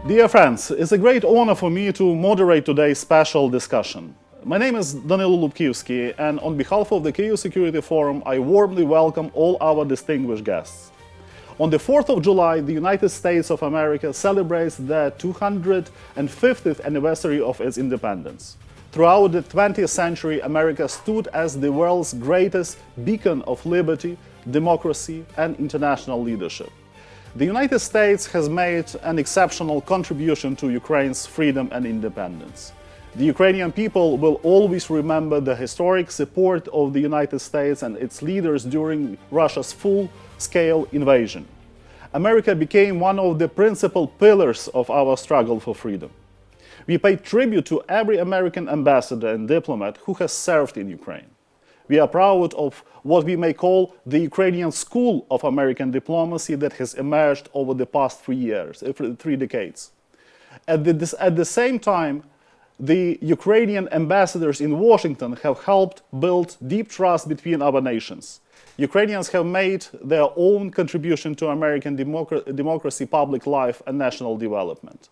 Dear friends, it's a great honor for me to moderate today's special discussion. My name is Danilo Lubkivsky, and on behalf of the Kyiv Security Forum, I warmly welcome all our distinguished guests. On the 4th of July, the United States of America celebrates the 250th anniversary of its independence. Throughout the 20th century, America stood as the world's greatest beacon of liberty, democracy, and international leadership. The United States has made an exceptional contribution to Ukraine's freedom and independence. The Ukrainian people will always remember the historic support of the United States and its leaders during Russia's full-scale invasion. America became one of the principal pillars of our struggle for freedom. We pay tribute to every American ambassador and diplomat who has served in Ukraine. We are proud of what we may call the Ukrainian school of American diplomacy that has emerged over the past 3 decades. At the same time, the Ukrainian ambassadors in Washington have helped build deep trust between our nations. Ukrainians have made their own contribution to American democracy, public life, and national development.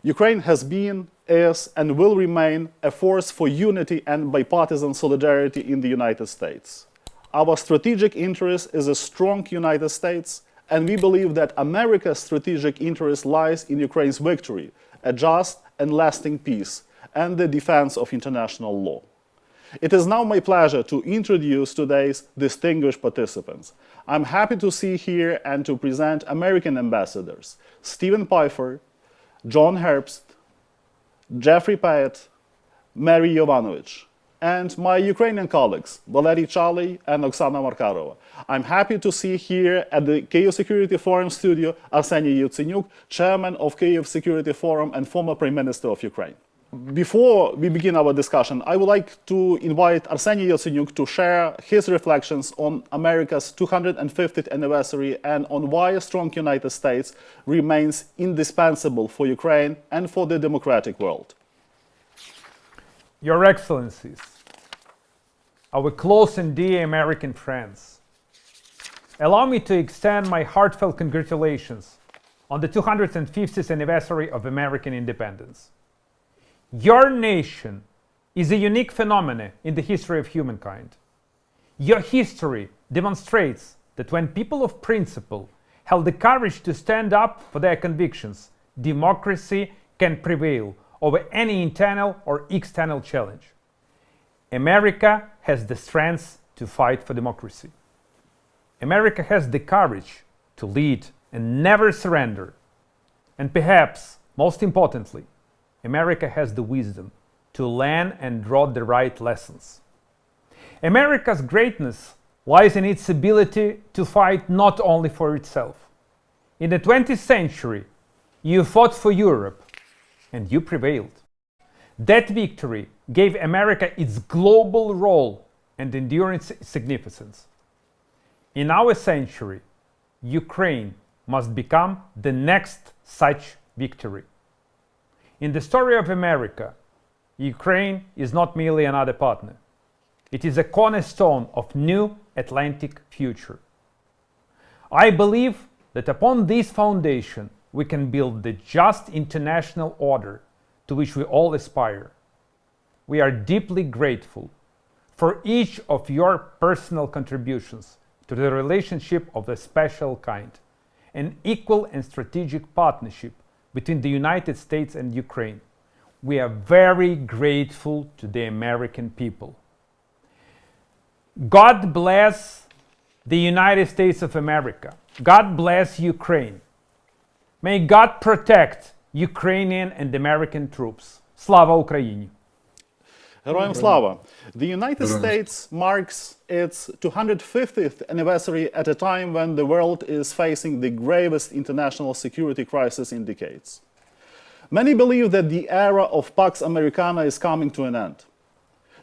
Ukraine has been, is, and will remain a force for unity and bipartisan solidarity in the United States. Our strategic interest is a strong United States, and we believe that America's strategic interest lies in Ukraine's victory, a just and lasting peace, and the defense of international law. It is now my pleasure to introduce today's distinguished participants. I'm happy to see here and to present American ambassadors, Stephen Pfeiffer, John Herbst, Jeffrey Payet, Mary Yovanovich, and my Ukrainian colleagues, Valery Chalay and Oksana Markarova. I'm happy to see here at the Kyiv Security Forum studio Arseniy Yatsenyuk, chairman of Kyiv Security Forum and former Prime Minister of Ukraine. Before we begin our discussion, I would like to invite Arseniy Yatsenyuk to share his reflections on America's 250th anniversary and on why a strong United States remains indispensable for Ukraine and for the democratic world. Your Excellencies, our close and dear American friends, allow me to extend my heartfelt congratulations on the 250th anniversary of American independence. Your nation is a unique phenomenon in the history of humankind. Your history demonstrates that when people of principle have the courage to stand up for their convictions, democracy can prevail over any internal or external challenge. America has the strength to fight for democracy. America has the courage to lead and never surrender. And perhaps, most importantly, America has the wisdom to learn and draw the right lessons. America's greatness lies in its ability to fight not only for itself. In the 20th century, you fought for Europe, and you prevailed. That victory gave America its global role and enduring significance. In our century, Ukraine must become the next such victory. In the story of America, Ukraine is not merely another partner. It is a cornerstone of new Atlantic future. I believe that upon this foundation, we can build the just international order to which we all aspire. We are deeply grateful for each of your personal contributions to the relationship of a special kind, an equal and strategic partnership between the United States and Ukraine. We are very grateful to the American people. God bless the United States of America. God bless Ukraine. May God protect Ukrainian and American troops. Slava Ukraini! Героям слава! The United States marks its 250th anniversary at a time when the world is facing the gravest international security crisis in decades. Many believe that the era of Pax Americana is coming to an end.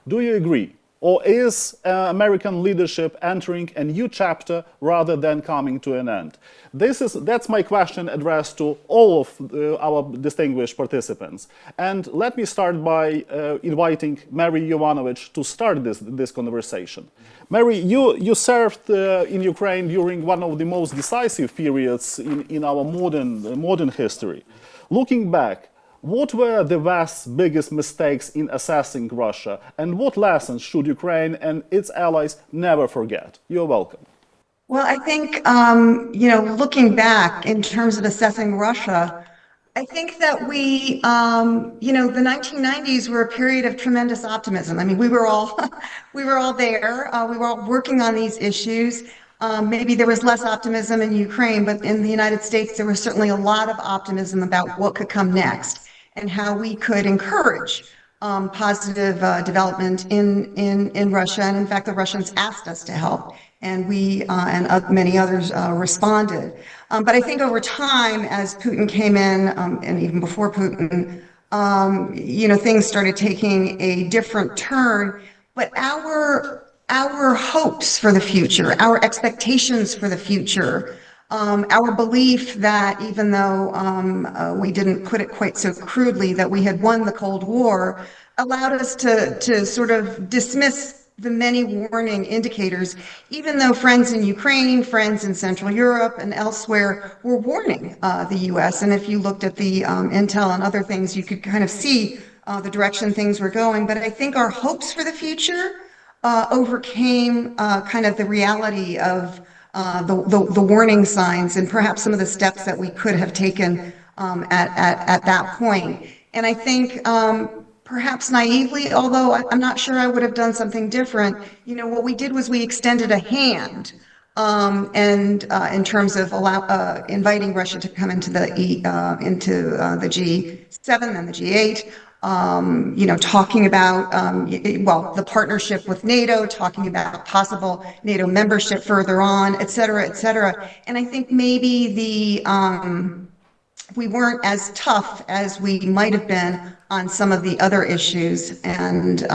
Do you agree? Or is American leadership entering a new chapter rather than coming to an end? That's my question addressed to all of our distinguished participants. And let me start by inviting Mary Yovanovich to start this conversation. Mary, you served in Ukraine during one of the most decisive periods in our modern history. Looking back, what were the West's biggest mistakes in assessing Russia, and what lessons should Ukraine and its allies never forget? You're welcome. Well, I think, looking back in terms of assessing Russia, I think that the 1990s were a period of tremendous optimism. I mean, we were all, we were all there. We were all working on these issues. Maybe there was less optimism in Ukraine, but in the United States, there was certainly a lot of optimism about what could come next and how we could encourage positive development in Russia. And in fact, the Russians asked us to help, and we and many others responded. But I think over time, as Putin came in, and even before Putin, things started taking a different turn. But our hopes for the future, our expectations for the future, our belief that even though we didn't put it quite so crudely, that we had won the Cold War, allowed us to sort of dismiss the many warning indicators, even though friends in Ukraine, friends in Central Europe and elsewhere were warning the US. And if you looked at the intel and other things, you could kind of see the direction things were going. But I think our hopes for the future overcame kind of the reality of the warning signs and perhaps some of the steps that we could have taken at that point. And I think perhaps naively, although I'm not sure I would have done something different, what we did was we extended a hand and in terms of inviting Russia to come into the G7 and the G8. Talking about, the partnership with NATO, talking about possible NATO membership further on, et cetera, et cetera. And I think maybe we weren't as tough as we might have been on some of the other issues. And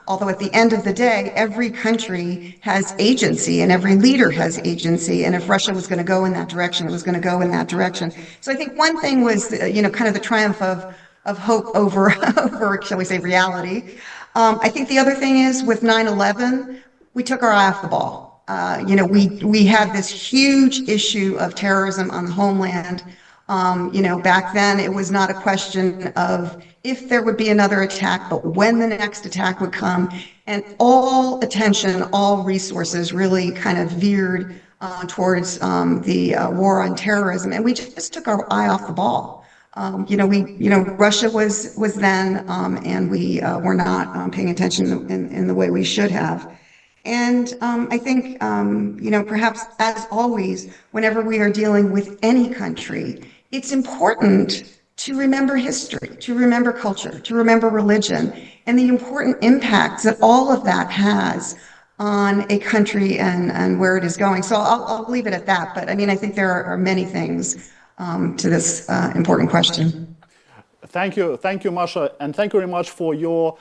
although at the end of the day, every country has agency and every leader has agency. And if Russia was going to go in that direction, it was going to go in that direction. So I think one thing was, kind of the triumph of hope over, shall we say, reality. I think the other thing is with 9/11, we took our eye off the ball. We had this huge issue of terrorism on the homeland. Back then it was not a question of if there would be another attack, but when the next attack would come. And all attention, all resources really kind of veered towards the war on terrorism. And we just took our eye off the ball. Russia was then, and we were not paying attention in the way we should have. And I think, perhaps as always, whenever we are dealing with any country, it's important to remember history, to remember culture, to remember religion, and the important impacts that all of that has on a country and where it is going. So I'll leave it at that. But I mean, I think there are many things to this important question. Thank you, Masha, and thank you very much for your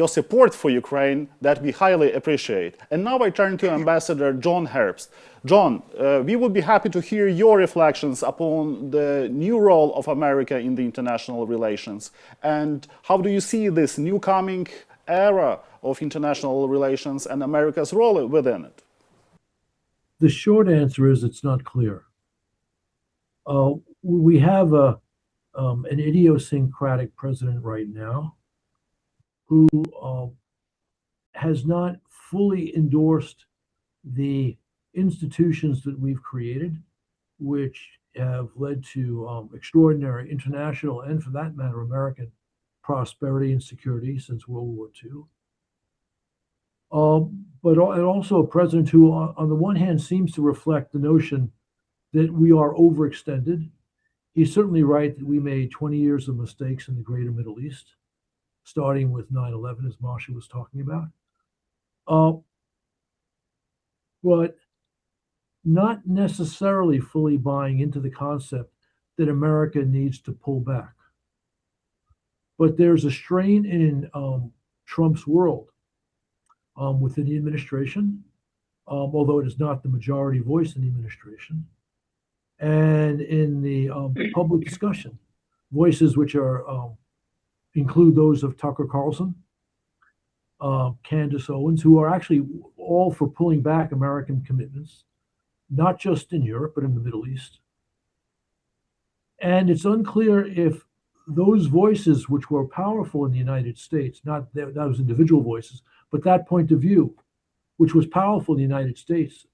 support for Ukraine that we highly appreciate. And now I turn to Ambassador John Herbst. John, we would be happy to hear your reflections upon the new role of America in the international relations. And how do you see this new coming era of international relations and America's role within it? The short answer is it's not clear. We have an idiosyncratic president right now who has not fully endorsed the institutions that we've created, which have led to extraordinary international and, for that matter, American prosperity and security since World War II. But also a president who, on the one hand, seems to reflect the notion that we are overextended. He's certainly right that we made 20 years of mistakes in the greater Middle East, starting with 9/11, as Masha was talking about. But not necessarily fully buying into the concept that America needs to pull back. But there's a strain in Trump's world within the administration, although it is not the majority voice in the administration, and in the public discussion, voices which are include those of Tucker Carlson, Candace Owens, who are actually all for pulling back American commitments, not just in Europe, but in the Middle East. And it's unclear if those voices, which were powerful in the United States, not those individual voices, but that point of view, which was powerful in the United States,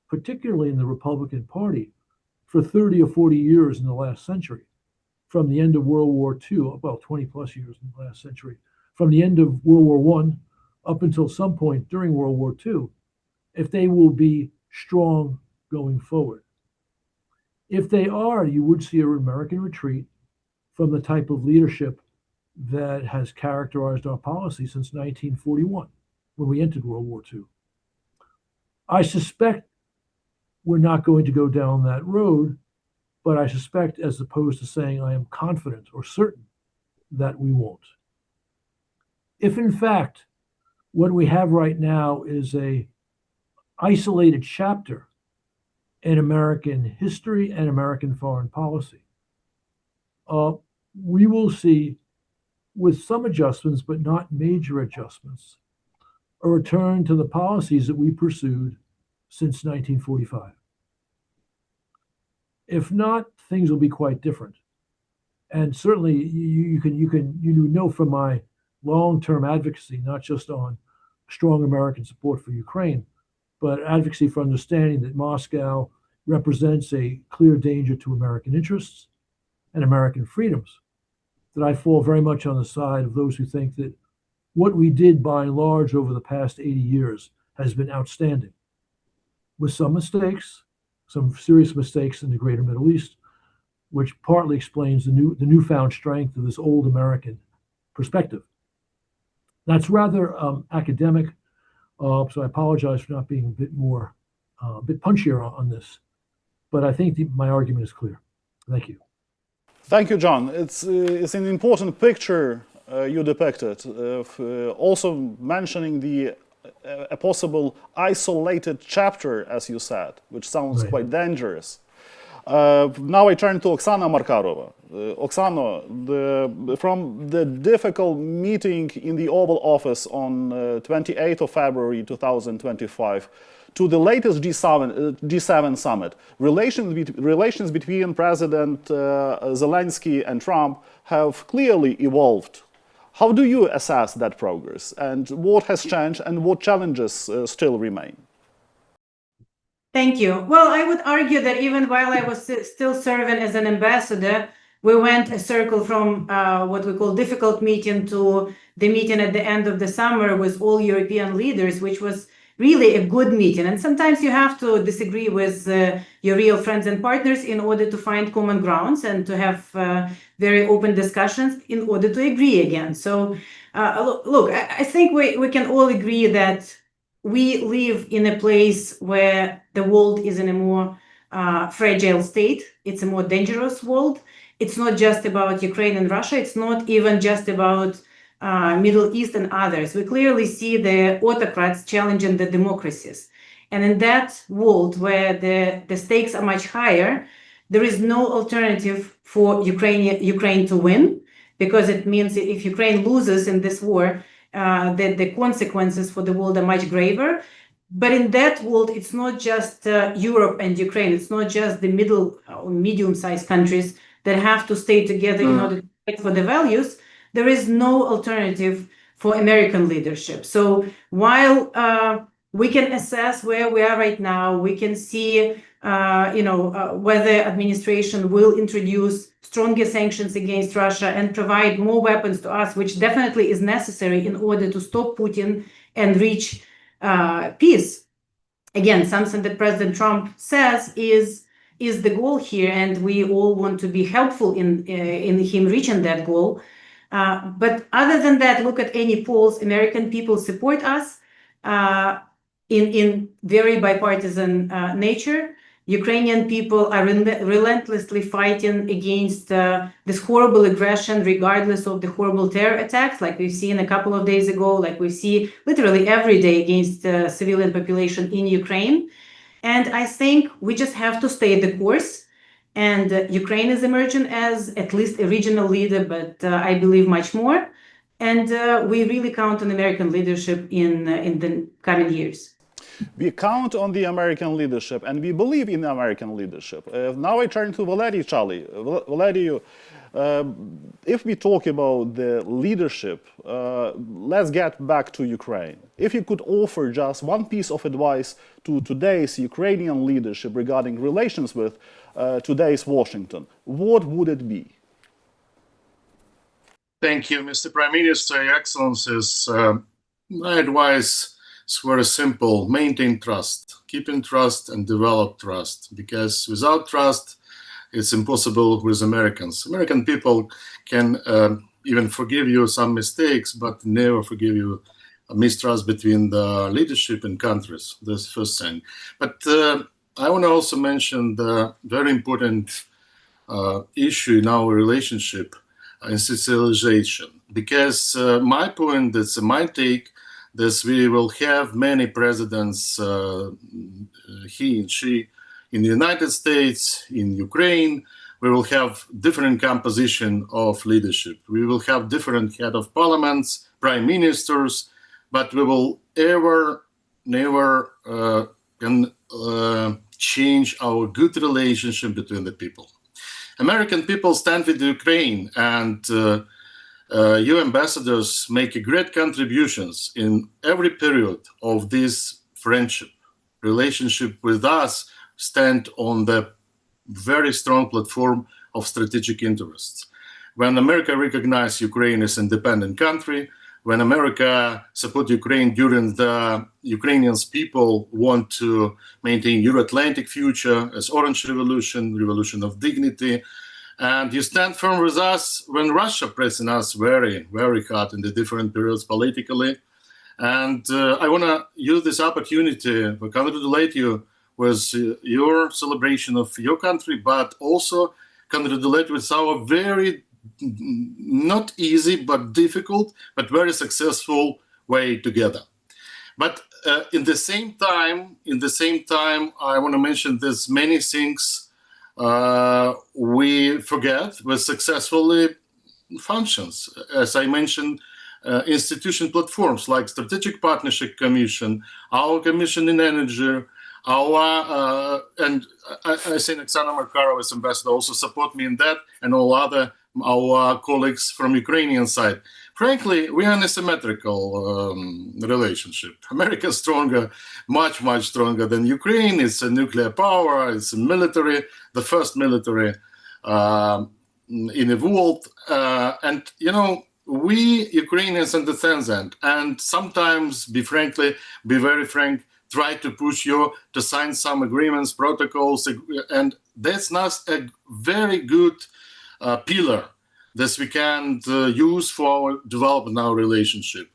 particularly in the Republican Party, for 30 or 40 years in the last century, from the end of World War II, well, 20 plus years in the last century, from the end of World War I up until some point during World War II, if they will be strong going forward. If they are, you would see an American retreat from the type of leadership that has characterized our policy since 1941, when we entered World War II. I suspect we're not going to go down that road, but I suspect, as opposed to saying I am confident or certain, that we won't. If in fact what we have right now is a isolated chapter in American history and American foreign policy, we will see, with some adjustments, but not major adjustments, a return to the policies that we pursued since 1945. If not, things will be quite different. And certainly you know from my long-term advocacy, not just on strong American support for Ukraine, but advocacy for understanding that Moscow represents a clear danger to American interests and American freedoms, that I fall very much on the side of those who think that what we did by and large over the past 80 years has been outstanding, with some mistakes, some serious mistakes in the greater Middle East, which partly explains the newfound strength of this old American perspective. That's rather academic, so I apologize for not being a bit punchier on this, but I think my argument is clear. Thank you. Thank you, John. It's an important picture you depicted, also mentioning a possible isolated chapter, as you said, which sounds quite dangerous. Now I turn to Oksana Markarova. Oksana, from the difficult meeting in the Oval Office on 28th of February 2025 to the latest G7 summit, relations between President Zelensky and Trump have clearly evolved. How do you assess that progress, and what has changed and what challenges still remain? Thank you. Well, I would argue that even while I was still serving as an ambassador, we went a circle from what we call difficult meeting to the meeting at the end of the summer with all European leaders, which was really a good meeting. And sometimes you have to disagree with your real friends and partners in order to find common grounds and to have very open discussions in order to agree again. So look, I think we can all agree that we live in a place where the world is in a more fragile state. It's a more dangerous world. It's not just about Ukraine and Russia. It's not even just about Middle East and others. We clearly see the autocrats challenging the democracies. And in that world where the stakes are much higher, there is no alternative for Ukraine to win, because it means if Ukraine loses in this war, the consequences for the world are much graver. But in that world, it's not just Europe and Ukraine. It's not just the middle or medium-sized countries that have to stay together in order to fight for the values. There is no alternative for American leadership. So while we can assess where we are right now, we can see whether administration will introduce stronger sanctions against Russia and provide more weapons to us, which definitely is necessary in order to stop Putin and reach peace. Again, something that President Trump says is the goal here, and we all want to be helpful in him reaching that goal. But other than that, look at any polls. American people support us in very bipartisan nature. Ukrainian people are relentlessly fighting against this horrible aggression, regardless of the horrible terror attacks, like we've seen a couple of days ago, like we see literally every day against the civilian population in Ukraine. And I think we just have to stay the course. And Ukraine is emerging as at least a regional leader, but I believe much more. And we really count on American leadership in the coming years. We count on the American leadership, and we believe in American leadership. Now I turn to Valery Charlie. Valery, if we talk about the leadership, let's get back to Ukraine. If you could offer just one piece of advice to today's Ukrainian leadership regarding relations with today's Washington, what would it be? Thank you, Mr. Prime Minister, Your Excellencies. My advice is very simple: maintain trust, keep in trust and develop trust, because without trust, it's impossible with Americans. American people can even forgive you some mistakes, but never forgive you a mistrust between the leadership and countries. That's the first thing. But I want to also mention the very important issue in our relationship, institutionalization, because my point, that's my take, that we will have many presidents, he and she, in the United States, in Ukraine. We will have different composition of leadership. We will have different head of parliaments, prime ministers, but we will never change our good relationship between the people. American people stand with Ukraine, and you ambassadors make great contributions in every period of this friendship. Relationship with us stand on the very strong platform of strategic interests. When America recognized Ukraine as an independent country, when America support Ukraine during the Ukrainians people want to maintain Euro-Atlantic future as Orange Revolution, Revolution of Dignity, and you stand firm with us when Russia pressing us very, very hard in the different periods politically. And I want to use this opportunity to congratulate you with your celebration of your country, but also congratulate with our very not easy but difficult but very successful way together. But in the same time, I want to mention there's many things we forget with successfully functions. As I mentioned, institution platforms like Strategic Partnership Commission, our Commission in Energy, our and I think Oksana Markarova as ambassador also support me in that, and all other our colleagues from Ukrainian side. Frankly, we are in a symmetrical relationship. America is stronger, much stronger than Ukraine. It's a nuclear power. It's a military, the first military in the world. And you know, we Ukrainians understand that, and sometimes, be very frank, try to push you to sign some agreements, protocols, and that's not a very good pillar that we can use for developing our relationship.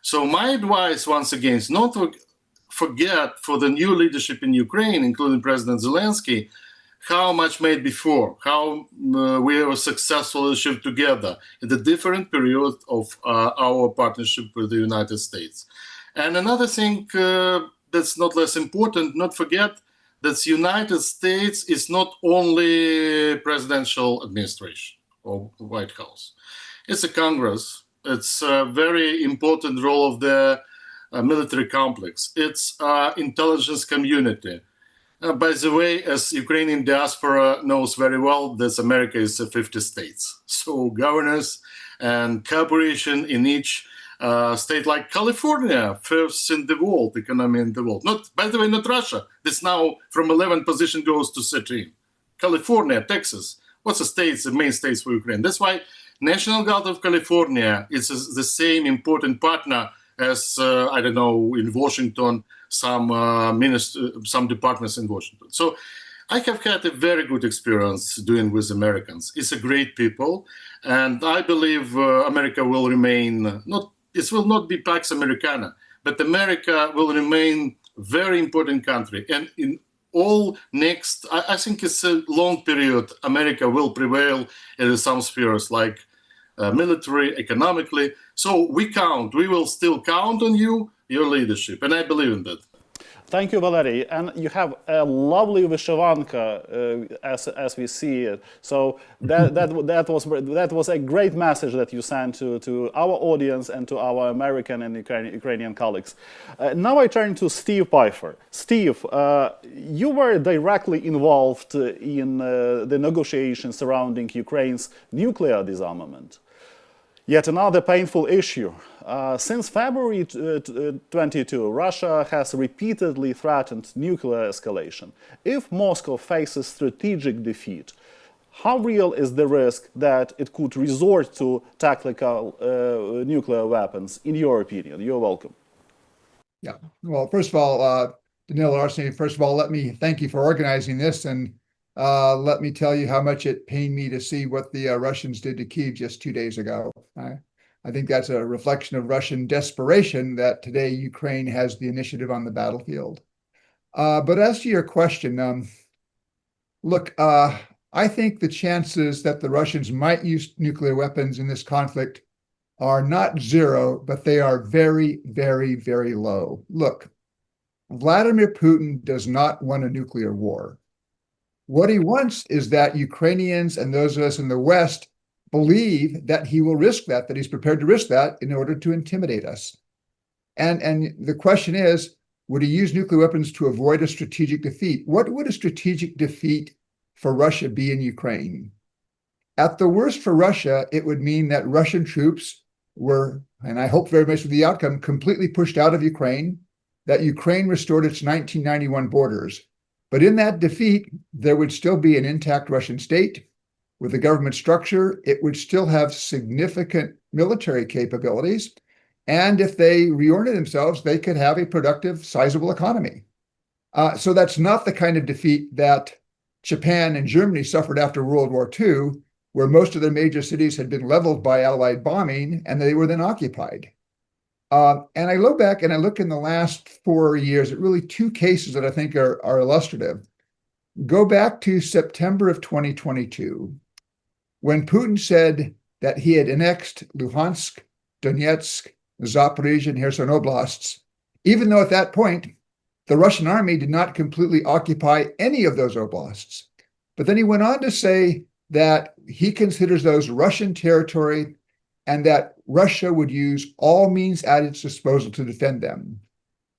So my advice, once again, is not to forget for the new leadership in Ukraine, including President Zelensky, how much made before, how we were successful leadership together in the different period of our partnership with the United States. And another thing that's not less important, not forget that the United States is not only presidential administration or White House. It's a Congress. It's a very important role of the military complex. It's intelligence community. By the way, as Ukrainian diaspora knows very well, that America is 50 states. So governors and cooperation in each state, like California, first in the world, economy in the world. Not, by the way, not Russia. This now from 11th position goes to 13. California, Texas. What's the states, the main states for Ukraine? That's why National Guard of California is the same important partner as, I don't know, in Washington, some departments in Washington. So I have had a very good experience doing with Americans. It's a great people, and I believe America will remain, it will not be Pax Americana, but America will remain very important country. And in all next, I think it's a long period, America will prevail in some spheres like military, economically. So we will still count on you, your leadership, and I believe in that. Thank you, Valery. And you have a lovely vyshivanka, as we see it. So that was a great message that you sent to our audience and to our American and Ukrainian colleagues. Now I turn to Steve Pfeiffer. Steve, you were directly involved in the negotiations surrounding Ukraine's nuclear disarmament. Yet another painful issue. Since February 22, Russia has repeatedly threatened nuclear escalation. If Moscow faces strategic defeat, how real is the risk that it could resort to tactical nuclear weapons, in your opinion? You're welcome. Yeah. Well, first of all, Danilo, Arseniy, first of all, let me thank you for organizing this, and let me tell you how much it pained me to see what the Russians did to Kyiv just 2 days ago. I think that's a reflection of Russian desperation that today Ukraine has the initiative on the battlefield. But as to your question, look, I think the chances that the Russians might use nuclear weapons in this conflict are not zero, but they are very, very, very low. Look, Vladimir Putin does not want a nuclear war. What he wants is that Ukrainians and those of us in the West believe that he will risk that he's prepared to risk that in order to intimidate us. And the question is, would he use nuclear weapons to avoid a strategic defeat? What would a strategic defeat for Russia be in Ukraine? At the worst for Russia, it would mean that Russian troops were, and I hope very much for the outcome, completely pushed out of Ukraine, that Ukraine restored its 1991 borders. But in that defeat, there would still be an intact Russian state. With the government structure, it would still have significant military capabilities. And if they reorient themselves, they could have a productive, sizable economy. So that's not the kind of defeat that Japan and Germany suffered after World War II, where most of their major cities had been leveled by Allied bombing and they were then occupied. And I go back and I look in the last 4 years at really two cases that I think are illustrative. Go back to September of 2022, when Putin said that he had annexed Luhansk, Donetsk, Zaporizhia, and Kherson oblasts, even though at that point, the Russian army did not completely occupy any of those oblasts. But then he went on to say that he considers those Russian territory and that Russia would use all means at its disposal to defend them.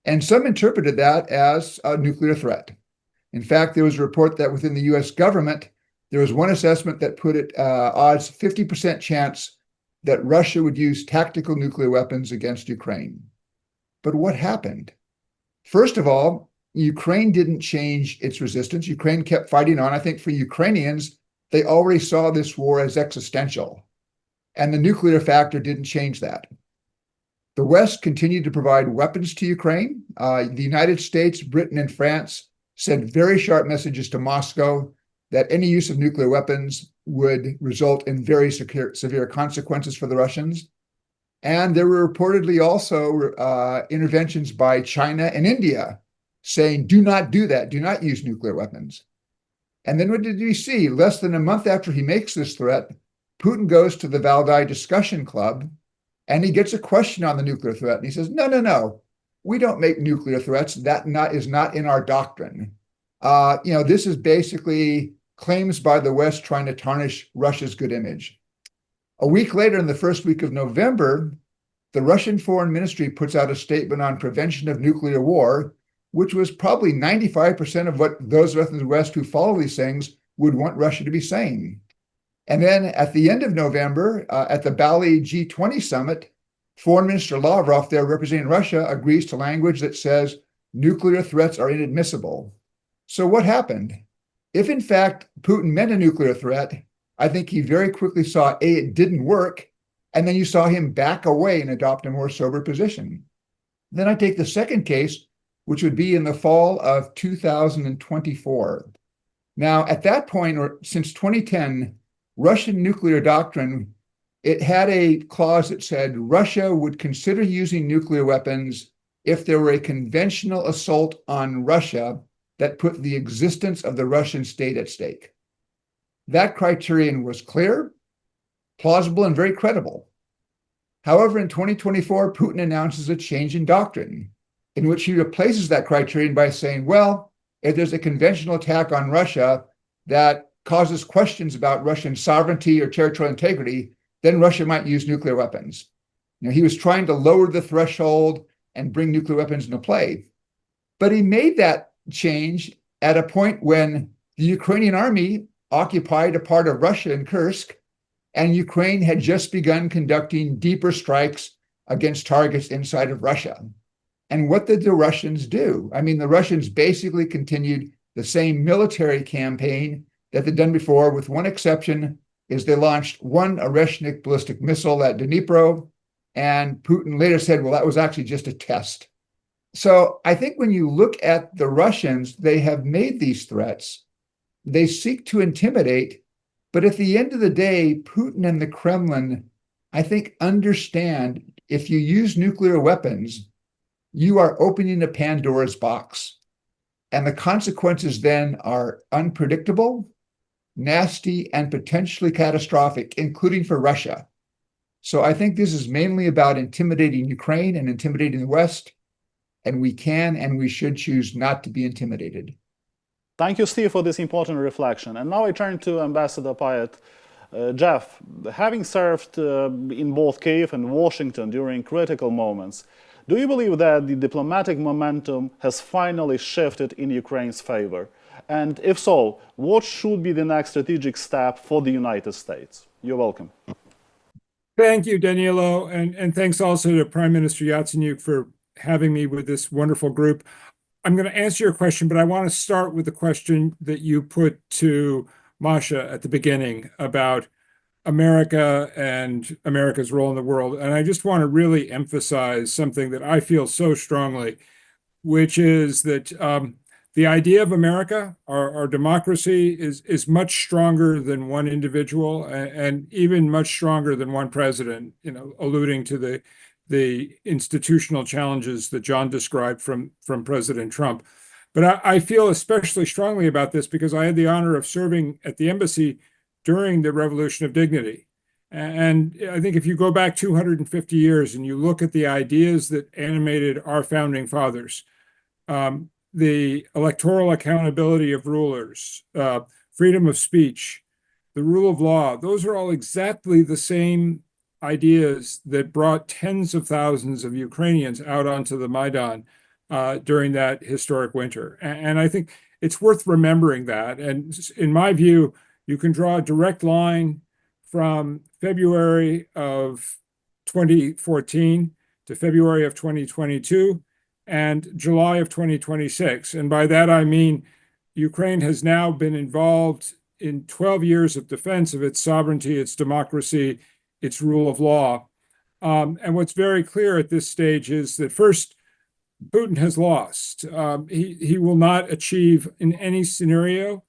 And some interpreted that as a nuclear threat. In fact, there was a report that within the US government, there was one assessment that put it odds 50% chance that Russia would use tactical nuclear weapons against Ukraine. But what happened? First of all, Ukraine didn't change its resistance. Ukraine kept fighting on. I think for Ukrainians, they already saw this war as existential. And the nuclear factor didn't change that. The West continued to provide weapons to Ukraine. The United States, Britain, and France sent very sharp messages to Moscow that any use of nuclear weapons would result in very severe consequences for the Russians. And there were reportedly also interventions by China and India saying, do not do that, do not use nuclear weapons. And then what did we see? Less than a month after he makes this threat, Putin goes to the Valdai Discussion Club and he gets a question on the nuclear threat. And he says, no, we don't make nuclear threats. That is not in our doctrine. This is basically claims by the West trying to tarnish Russia's good image. A week later, in the first week of November, the Russian Foreign Ministry puts out a statement on prevention of nuclear war, which was probably 95% of what those of us in the West who follow these things would want Russia to be saying. And then at the end of November, at the Bali G20 summit, Foreign Minister Lavrov, there representing Russia, agrees to language that says nuclear threats are inadmissible. So what happened? If in fact Putin meant a nuclear threat, I think he very quickly saw, A, it didn't work, and then you saw him back away and adopt a more sober position. Then I take the second case, which would be in the fall of 2024. Now, at that point, or since 2010, Russian nuclear doctrine, it had a clause that said Russia would consider using nuclear weapons if there were a conventional assault on Russia that put the existence of the Russian state at stake. That criterion was clear, plausible, and very credible. However, in 2024, Putin announces a change in doctrine. in which he replaces that criterion by saying, well, if there's a conventional attack on Russia that causes questions about Russian sovereignty or territorial integrity, then Russia might use nuclear weapons. He was trying to lower the threshold and bring nuclear weapons into play. But he made that change at a point when the Ukrainian army occupied a part of Russia in Kursk, and Ukraine had just begun conducting deeper strikes against targets inside of Russia. And what did the Russians do? I mean, the Russians basically continued the same military campaign that they'd done before, with one exception, is they launched one Arseniy ballistic missile at Dnipro, and Putin later said, well, that was actually just a test. So I think when you look at the Russians, they have made these threats. They seek to intimidate, but at the end of the day, Putin and the Kremlin, I think, understand if you use nuclear weapons, you are opening a Pandora's box. And the consequences then are unpredictable, nasty, and potentially catastrophic, including for Russia. So I think this is mainly about intimidating Ukraine and intimidating the West, and we can and we should choose not to be intimidated. Thank you, Steve, for this important reflection. And now I turn to Ambassador Pyatt. Jeff, having served in both Kyiv and Washington during critical moments, do you believe that the diplomatic momentum has finally shifted in Ukraine's favor? And if so, what should be the next strategic step for the United States? You're welcome. Thank you, Danilo, and thanks also to Prime Minister Yatsenyuk for having me with this wonderful group. I'm going to answer your question, but I want to start with the question that you put to Masha at the beginning about America and America's role in the world. And I just want to really emphasize something that I feel so strongly, which is that the idea of America, our democracy, is much stronger than one individual, and even much stronger than one president, alluding to the institutional challenges that John described from President Trump. But I feel especially strongly about this because I had the honor of serving at the embassy during the Revolution of Dignity. And I think if you go back 250 years and you look at the ideas that animated our founding fathers, the electoral accountability of rulers, freedom of speech, the rule of law, those are all exactly the same ideas that brought tens of thousands of Ukrainians out onto the Maidan during that historic winter. And I think it's worth remembering that. And in my view, you can draw a direct line from February of 2014 to February of 2022 and July of 2026. And by that, I mean Ukraine has now been involved in 12 years of defense of its sovereignty, its democracy, its rule of law. And what's very clear at this stage is that first, Putin has lost. He will not achieve in any scenario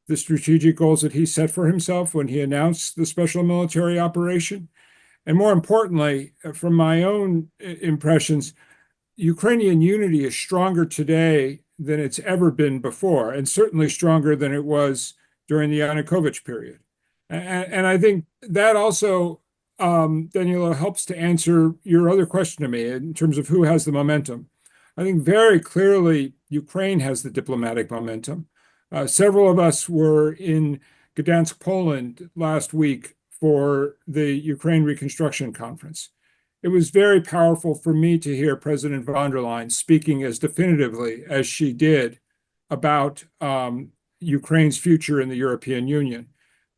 the strategic goals that he set for himself when he announced the special military operation. And more importantly, from my own impressions, Ukrainian unity is stronger today than it's ever been before, and certainly stronger than it was during the Yanukovych period. And I think that also, Danilo, helps to answer your other question to me in terms of who has the momentum. I think very clearly Ukraine has the diplomatic momentum. Several of us were in Gdansk, Poland last week for the Ukraine Reconstruction Conference. It was very powerful for me to hear President von der Leyen speaking as definitively as she did about Ukraine's future in the European Union.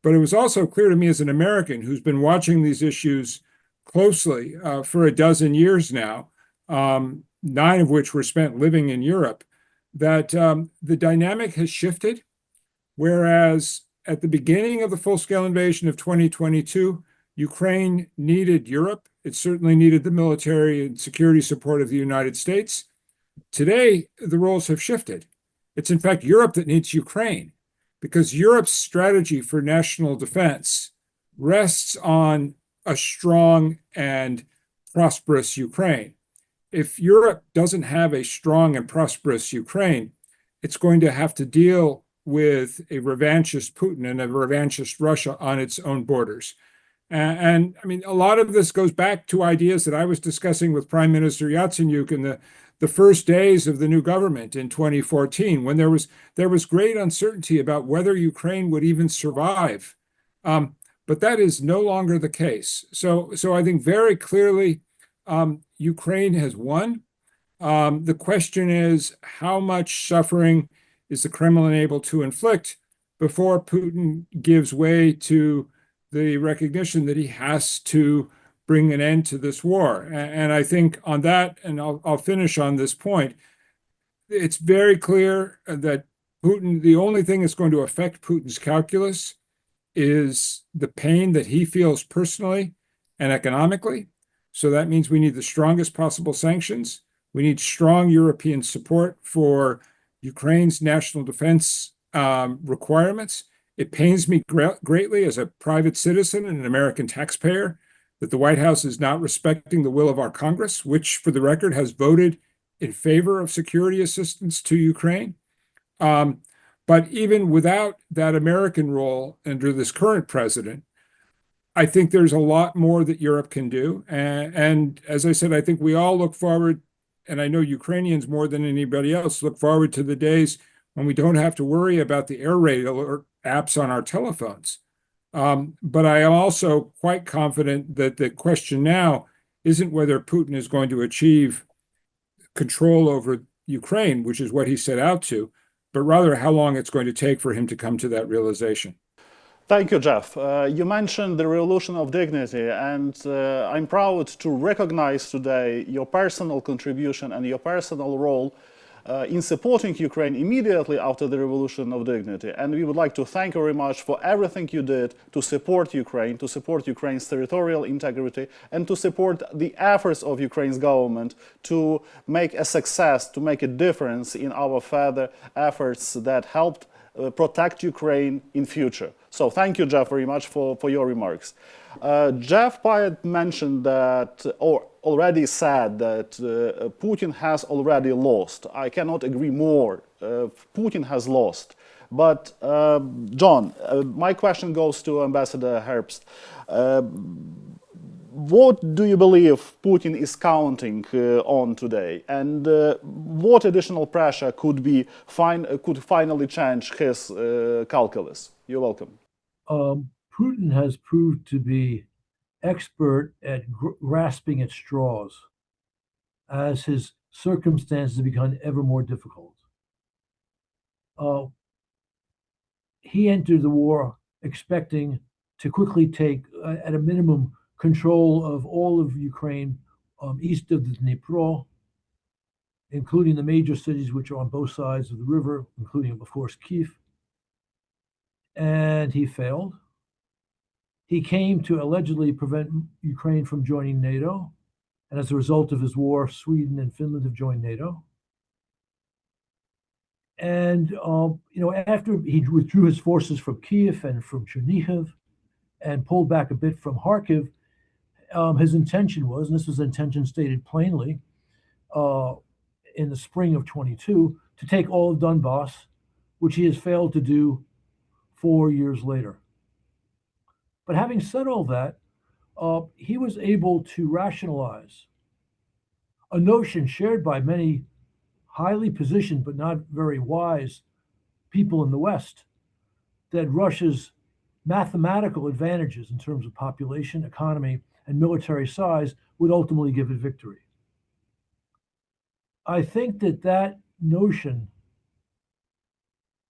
But it was also clear to me as an American who's been watching these issues closely for a dozen years now, 9 of which were spent living in Europe, that the dynamic has shifted, whereas at the beginning of the full-scale invasion of 2022, Ukraine needed Europe. It certainly needed the military and security support of the United States. Today, the roles have shifted. It's in fact Europe that needs Ukraine, because Europe's strategy for national defense rests on a strong and prosperous Ukraine. If Europe doesn't have a strong and prosperous Ukraine, it's going to have to deal with a revanchist Putin and a revanchist Russia on its own borders. And I mean, a lot of this goes back to ideas that I was discussing with Prime Minister Yatsenyuk in the first days of the new government in 2014, when there was great uncertainty about whether Ukraine would even survive. But that is no longer the case. So I think very clearly Ukraine has won. The question is, how much suffering is the Kremlin able to inflict before Putin gives way to the recognition that he has to bring an end to this war? And I think on that, and I'll finish on this point, it's very clear that Putin, the only thing that's going to affect Putin's calculus is the pain that he feels personally and economically. So that means we need the strongest possible sanctions. We need strong European support for Ukraine's national defense requirements. It pains me greatly as a private citizen and an American taxpayer that the White House is not respecting the will of our Congress, which, for the record, has voted in favor of security assistance to Ukraine. But even without that American role under this current president, I think there's a lot more that Europe can do. And as I said, I think we all look forward, and I know Ukrainians more than anybody else look forward to the days when we don't have to worry about the air raid alert apps on our telephones. But I am also quite confident that the question now isn't whether Putin is going to achieve control over Ukraine, which is what he set out to, but rather how long it's going to take for him to come to that realization. Thank you, Jeff. You mentioned the revolution of dignity, and I'm proud to recognize today your personal contribution and your personal role in supporting Ukraine immediately after the revolution of dignity. And we would like to thank you very much for everything you did to support Ukraine, to support Ukraine's territorial integrity, and to support the efforts of Ukraine's government to make a success, to make a difference in our further efforts that helped protect Ukraine in future. So thank you, Jeff, very much for your remarks. Jeff Pyatt mentioned that, or already said that Putin has already lost. I cannot agree more. Putin has lost. But John, my question goes to Ambassador Herbst. What do you believe Putin is counting on today, and what additional pressure could finally change his calculus? You're welcome. Putin has proved to be expert at grasping at straws as his circumstances have become ever more difficult. He entered the war expecting to quickly take, at a minimum, control of all of Ukraine east of the Dnipro, including the major cities which are on both sides of the river, including, of course, Kyiv. And he failed. He came to allegedly prevent Ukraine from joining NATO. And as a result of his war, Sweden and Finland have joined NATO. And, after he withdrew his forces from Kyiv and from Chernihiv and pulled back a bit from Kharkiv, his intention was, and this was intention stated plainly in the spring of 22, to take all of Donbass, which he has failed to do 4 years later. But having said all that, he was able to rationalize a notion shared by many highly positioned but not very wise people in the West, that Russia's mathematical advantages in terms of population, economy, and military size would ultimately give it victory. I think that notion,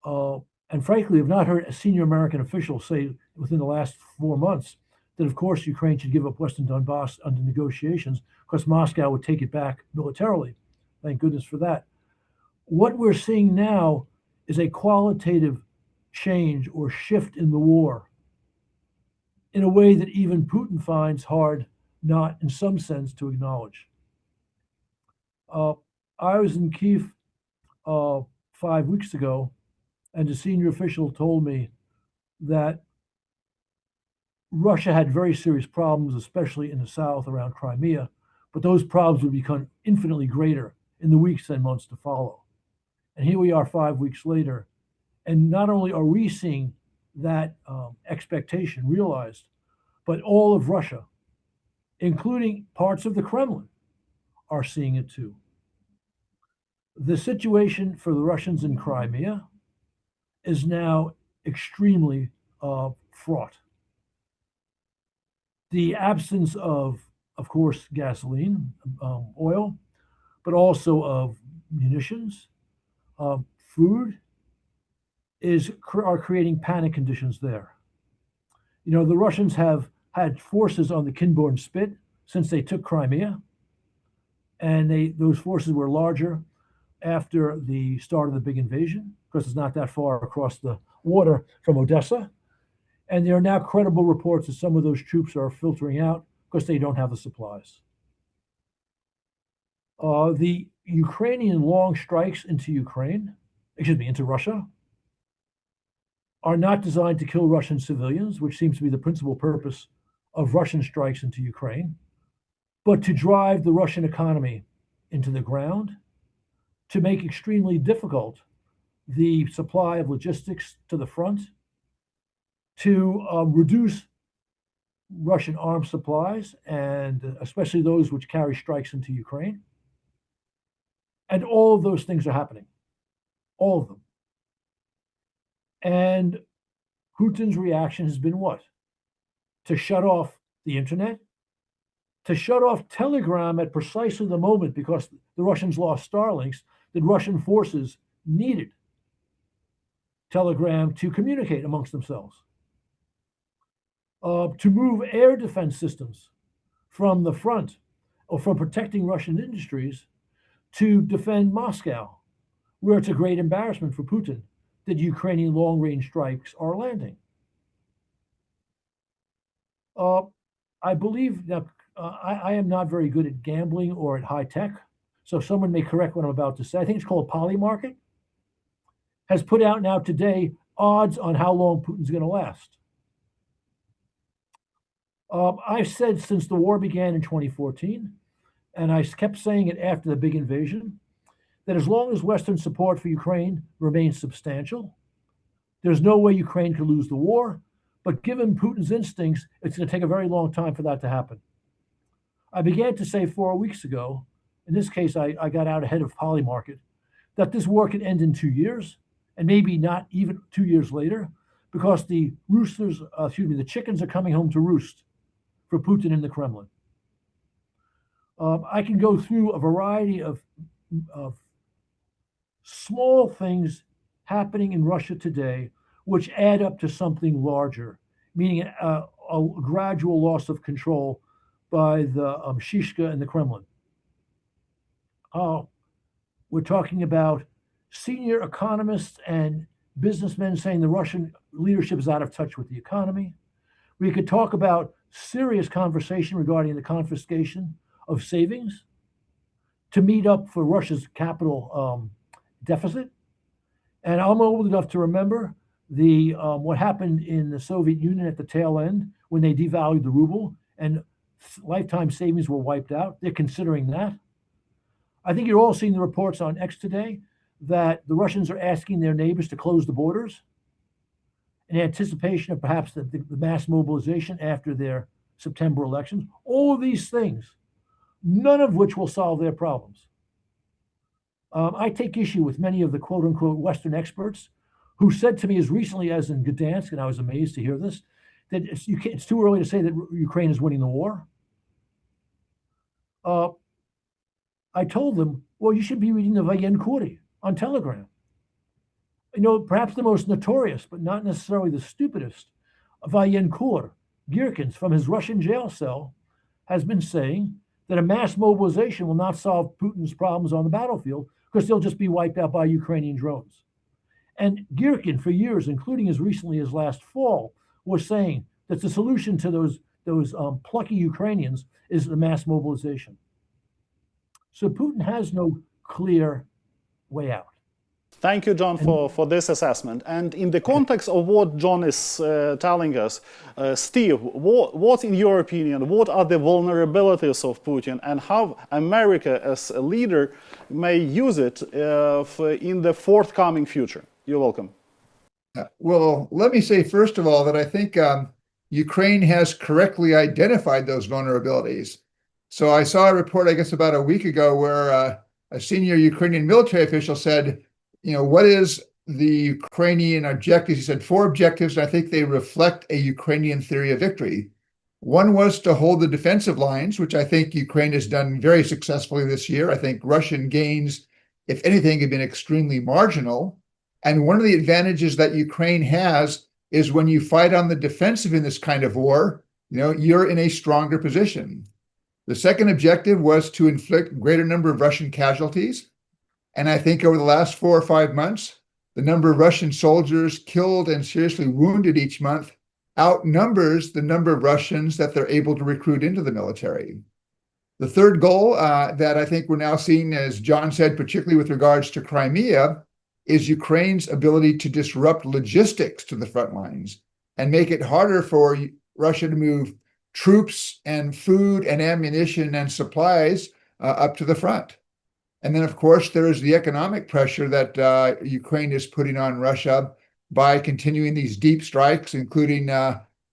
and frankly, I've not heard a senior American official say within the last 4 months that, of course, Ukraine should give up Western Donbass under negotiations because Moscow would take it back militarily. Thank goodness for that. What we're seeing now is a qualitative change or shift in the war in a way that even Putin finds hard not, in some sense, to acknowledge. I was in Kyiv 5 weeks ago, and a senior official told me that Russia had very serious problems, especially in the south around Crimea, but those problems would become infinitely greater in the weeks and months to follow. And here we are 5 weeks later, and not only are we seeing that expectation realized, but all of Russia, including parts of the Kremlin, are seeing it too. The situation for the Russians in Crimea is now extremely fraught. The absence of course, gasoline, oil, but also of munitions, food, are creating panic conditions there. You know, the Russians have had forces on the Kinborn Spit since they took Crimea, and those forces were larger after the start of the big invasion, because it's not that far across the water from Odessa. And there are now credible reports that some of those troops are filtering out because they don't have the supplies. The Ukrainian long strikes into into Russia, are not designed to kill Russian civilians, which seems to be the principal purpose of Russian strikes into Ukraine, but to drive the Russian economy into the ground, to make extremely difficult the supply of logistics to the front, to reduce Russian arms supplies, and especially those which carry strikes into Ukraine. And all of those things are happening, all of them. And Putin's reaction has been what? To shut off the internet, to shut off Telegram at precisely the moment, because the Russians lost Starlinks, that Russian forces needed Telegram to communicate amongst themselves. To move air defense systems from the front, or from protecting Russian industries, to defend Moscow, where it's a great embarrassment for Putin that Ukrainian long-range strikes are landing. I believe that I am not very good at gambling or at high tech, so someone may correct what I'm about to say. I think it's called Polymarket, has put out now today odds on how long Putin's going to last. I've said since the war began in 2014, and I kept saying it after the big invasion, that as long as Western support for Ukraine remains substantial, there's no way Ukraine could lose the war. But given Putin's instincts, it's going to take a very long time for that to happen. I began to say 4 weeks ago, in this case, I got out ahead of Polymarket, that this war could end in 2 years, and maybe not even 2 years later, because the chickens are coming home to roost for Putin in the Kremlin. I can go through a variety of small things happening in Russia today, which add up to something larger, meaning a gradual loss of control by the Shishka and the Kremlin. We're talking about senior economists and businessmen saying the Russian leadership is out of touch with the economy. We could talk about serious conversation regarding the confiscation of savings to meet up for Russia's capital deficit. And I'm old enough to remember what happened in the Soviet Union at the tail end when they devalued the ruble and lifetime savings were wiped out. They're considering that. I think you're all seeing the reports on X today that the Russians are asking their neighbors to close the borders in anticipation of perhaps the mass mobilization after their September elections. All of these things, none of which will solve their problems. I take issue with many of the quote unquote Western experts who said to me as recently as in Gdansk, and I was amazed to hear this, that it's too early to say that Ukraine is winning the war. I told them, well, you should be reading the Vayenkuri on Telegram. You know, perhaps the most notorious, but not necessarily the stupidest, Vayenkur, Girkins, from his Russian jail cell, has been saying that a mass mobilization will not solve Putin's problems on the battlefield because they'll just be wiped out by Ukrainian drones. And Girkin, for years, including as recently as last fall, was saying that the solution to those plucky Ukrainians is the mass mobilization. So Putin has no clear way out. Thank you, John, for this assessment. And in the context of what John is telling us, Steve, what, in your opinion, what are the vulnerabilities of Putin and how America as a leader may use it in the forthcoming future? You're welcome. Well, let me say, first of all, that I think Ukraine has correctly identified those vulnerabilities. So I saw a report, I guess, about a week ago where a senior Ukrainian military official said, what is the Ukrainian objectives? He said 4 objectives, and I think they reflect a Ukrainian theory of victory. One was to hold the defensive lines, which I think Ukraine has done very successfully this year. I think Russian gains, if anything, have been extremely marginal. And one of the advantages that Ukraine has is when you fight on the defensive in this kind of war, you're in a stronger position. The second objective was to inflict greater number of Russian casualties. And I think over the last 4 or 5 months, the number of Russian soldiers killed and seriously wounded each month outnumbers the number of Russians that they're able to recruit into the military. The third goal that I think we're now seeing, as John said, particularly with regards to Crimea, is Ukraine's ability to disrupt logistics to the front lines and make it harder for Russia to move troops and food and ammunition and supplies up to the front. And then, of course, there is the economic pressure that Ukraine is putting on Russia by continuing these deep strikes, including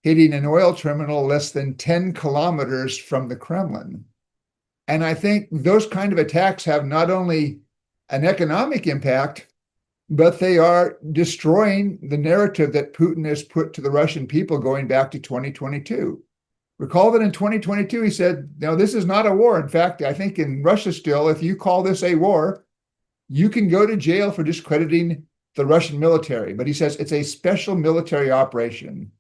hitting an oil terminal less than 10 kilometers from the Kremlin. And I think those kind of attacks have not only an economic impact, but they are destroying the narrative that Putin has put to the Russian people going back to 2022. Recall that in 2022, he said, no, this is not a war. In fact, I think in Russia still, if you call this a war, you can go to jail for discrediting the Russian military. But he says it's a special military operation.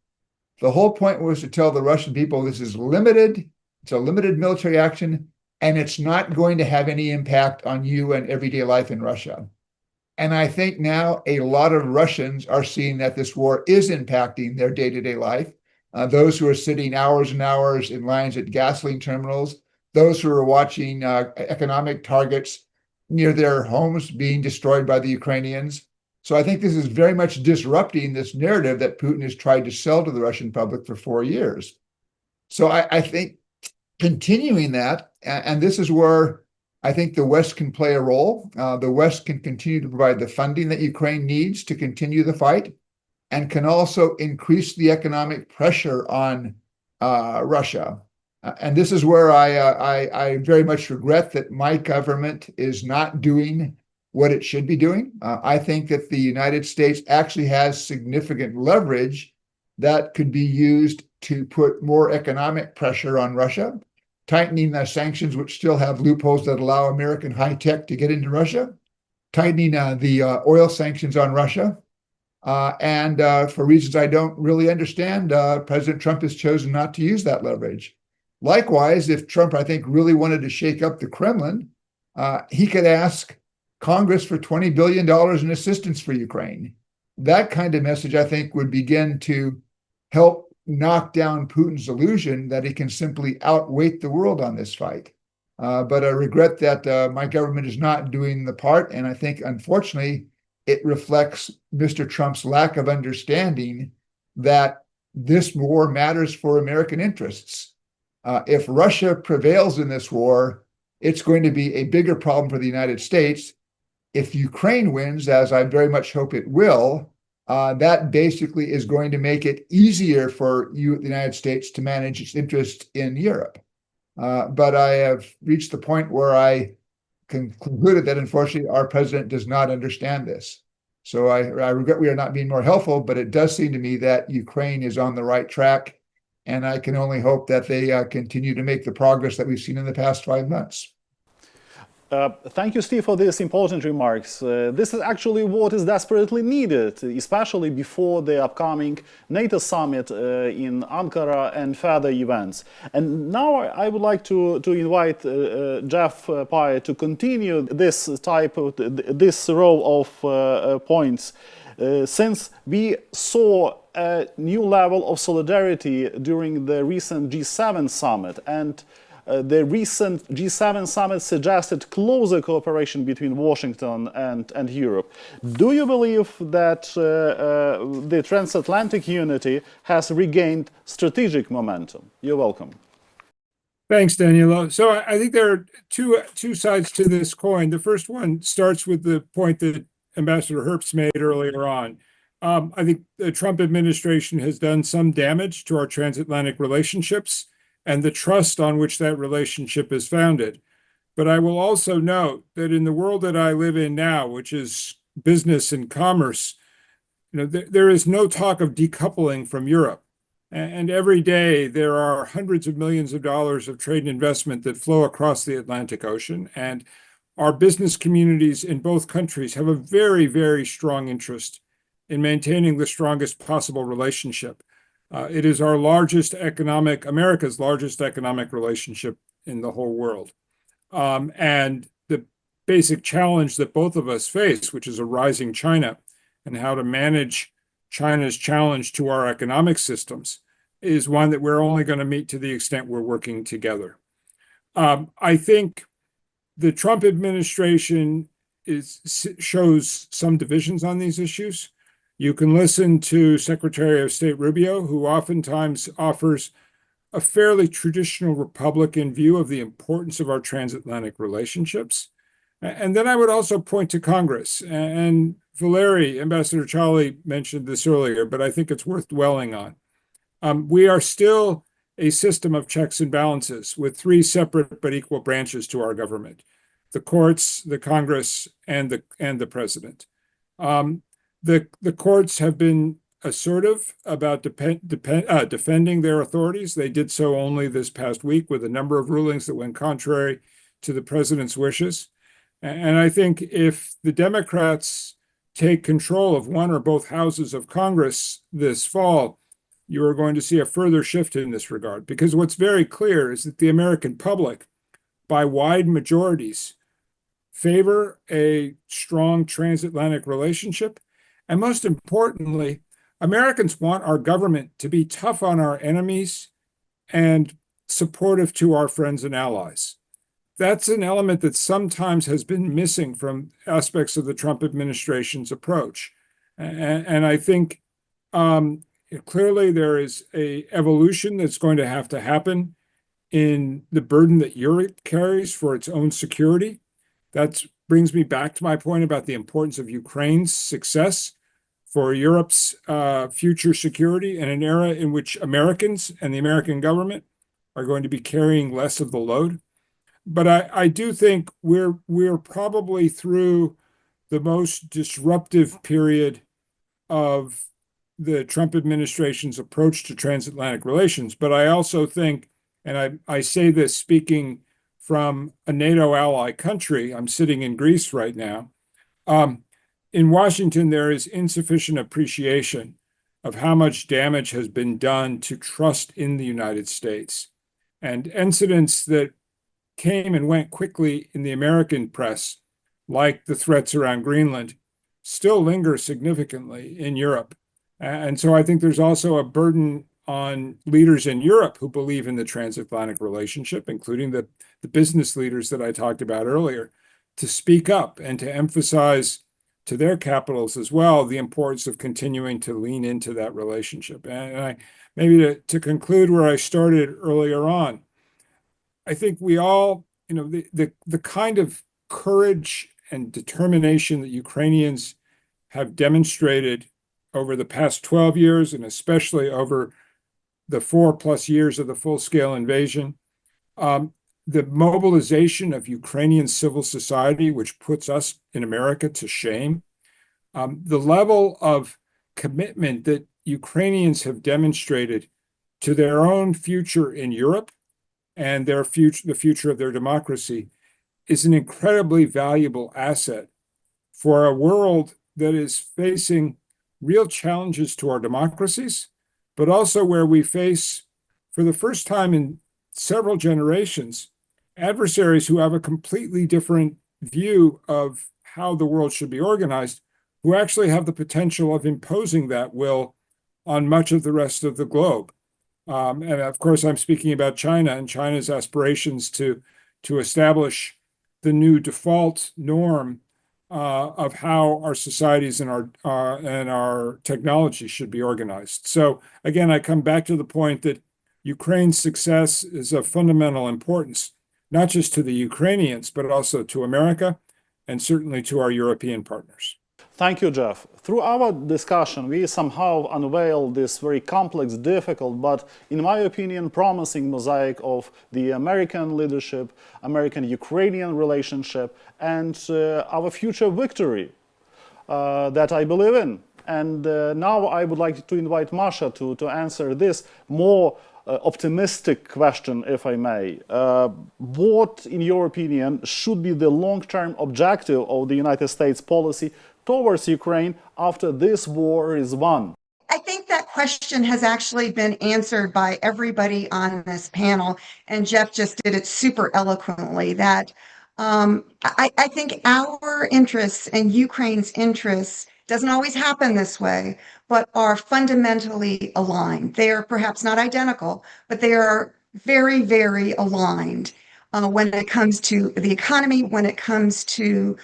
The whole point was to tell the Russian people this is limited, it's a limited military action, and it's not going to have any impact on you and everyday life in Russia. And I think now a lot of Russians are seeing that this war is impacting their day-to-day life. Those who are sitting hours and hours in lines at gasoline terminals, those who are watching economic targets near their homes being destroyed by the Ukrainians. So I think this is very much disrupting this narrative that Putin has tried to sell to the Russian public for 4 years. So I think continuing that, and this is where I think the West can play a role. The West can continue to provide the funding that Ukraine needs to continue the fight, and can also increase the economic pressure on Russia. And this is where I very much regret that my government is not doing what it should be doing. I think that the United States actually has significant leverage that could be used to put more economic pressure on Russia, tightening the sanctions, which still have loopholes that allow American high tech to get into Russia, tightening the oil sanctions on Russia. And for reasons I don't really understand, President Trump has chosen not to use that leverage. Likewise, if Trump, I think, really wanted to shake up the Kremlin, he could ask Congress for $20 billion in assistance for Ukraine. That kind of message, I think, would begin to help knock down Putin's illusion that he can simply outweight the world on this fight. But I regret that my government is not doing the part. And I think, unfortunately, it reflects Mr. Trump's lack of understanding that this war matters for American interests. If Russia prevails in this war, it's going to be a bigger problem for the United States. If Ukraine wins, as I very much hope it will, that basically is going to make it easier for the United States to manage its interest in Europe. But I have reached the point where I concluded that, unfortunately, our president does not understand this. So I regret we are not being more helpful, but it does seem to me that Ukraine is on the right track. And I can only hope that they continue to make the progress that we've seen in the past 5 months. Thank you, Steve, for these important remarks. This is actually what is desperately needed, especially before the upcoming NATO summit in Ankara and further events. And now I would like to invite Jeff Pye to continue this row of points, since we saw a new level of solidarity during the recent G7 summit, and the recent G7 summit suggested closer cooperation between Washington and Europe. Do you believe that the transatlantic unity has regained strategic momentum? You're welcome. Thanks, Danilo. So I think there are two sides to this coin. The first one starts with the point that Ambassador Herbst made earlier on. I think the Trump administration has done some damage to our transatlantic relationships and the trust on which that relationship is founded. But I will also note that in the world that I live in now, which is business and commerce, there is no talk of decoupling from Europe. And every day there are hundreds of millions of dollars of trade and investment that flow across the Atlantic Ocean. And our business communities in both countries have a very, very strong interest in maintaining the strongest possible relationship. It is America's largest economic relationship in the whole world. And the basic challenge that both of us face, which is a rising China, and how to manage China's challenge to our economic systems, is one that we're only going to meet to the extent we're working together. I think the Trump administration shows some divisions on these issues. You can listen to Secretary of State Rubio, who oftentimes offers a fairly traditional Republican view of the importance of our transatlantic relationships. And then I would also point to Congress. And Valeri, Ambassador Chali mentioned this earlier, but I think it's worth dwelling on. We are still a system of checks and balances with three separate but equal branches to our government: the courts, the Congress, and the president. The courts have been assertive about defending their authorities. They did so only this past week with a number of rulings that went contrary to the president's wishes. And I think if the Democrats take control of one or both houses of Congress this fall, you are going to see a further shift in this regard. Because what's very clear is that the American public, by wide majorities, favor a strong transatlantic relationship. And most importantly, Americans want our government to be tough on our enemies and supportive to our friends and allies. That's an element that sometimes has been missing from aspects of the Trump administration's approach. And I think clearly there is an evolution that's going to have to happen in the burden that Europe carries for its own security. That brings me back to my point about the importance of Ukraine's success for Europe's future security in an era in which Americans and the American government are going to be carrying less of the load. But I do think we're probably through the most disruptive period of the Trump administration's approach to transatlantic relations. But I also think, and I say this speaking from a NATO ally country, I'm sitting in Greece right now, in Washington, there is insufficient appreciation of how much damage has been done to trust in the United States. And incidents that came and went quickly in the American press, like the threats around Greenland, still linger significantly in Europe. And so I think there's also a burden on leaders in Europe who believe in the transatlantic relationship, including the business leaders that I talked about earlier, to speak up and to emphasize to their capitals as well the importance of continuing to lean into that relationship. And maybe to conclude where I started earlier on, I think we all, the kind of courage and determination that Ukrainians have demonstrated over the past 12 years, and especially over the 4+ years of the full-scale invasion, the mobilization of Ukrainian civil society, which puts us in America to shame, the level of commitment that Ukrainians have demonstrated to their own future in Europe and the future of their democracy is an incredibly valuable asset for a world that is facing real challenges to our democracies, but also where we face, for the first time in several generations, adversaries who have a completely different view of how the world should be organized, who actually have the potential of imposing that will on much of the rest of the globe. And of course, I'm speaking about China and China's aspirations to establish the new default norm of how our societies and our technology should be organized. So again, I come back to the point that Ukraine's success is of fundamental importance, not just to the Ukrainians, but also to America and certainly to our European partners. Thank you, Jeff. Through our discussion, we somehow unveiled this very complex, difficult, but in my opinion, promising mosaic of the American leadership, American-Ukrainian relationship, and our future victory that I believe in. And now I would like to invite Masha to answer this more optimistic question, if I may. What, in your opinion, should be the long-term objective of the United States policy towards Ukraine after this war is won? I think that question has actually been answered by everybody on this panel, and Jeff just did it super eloquently, that I think our interests and Ukraine's interests doesn't always happen this way, but are fundamentally aligned. They are perhaps not identical, but they are very, very aligned when it comes to the economy, when it comes to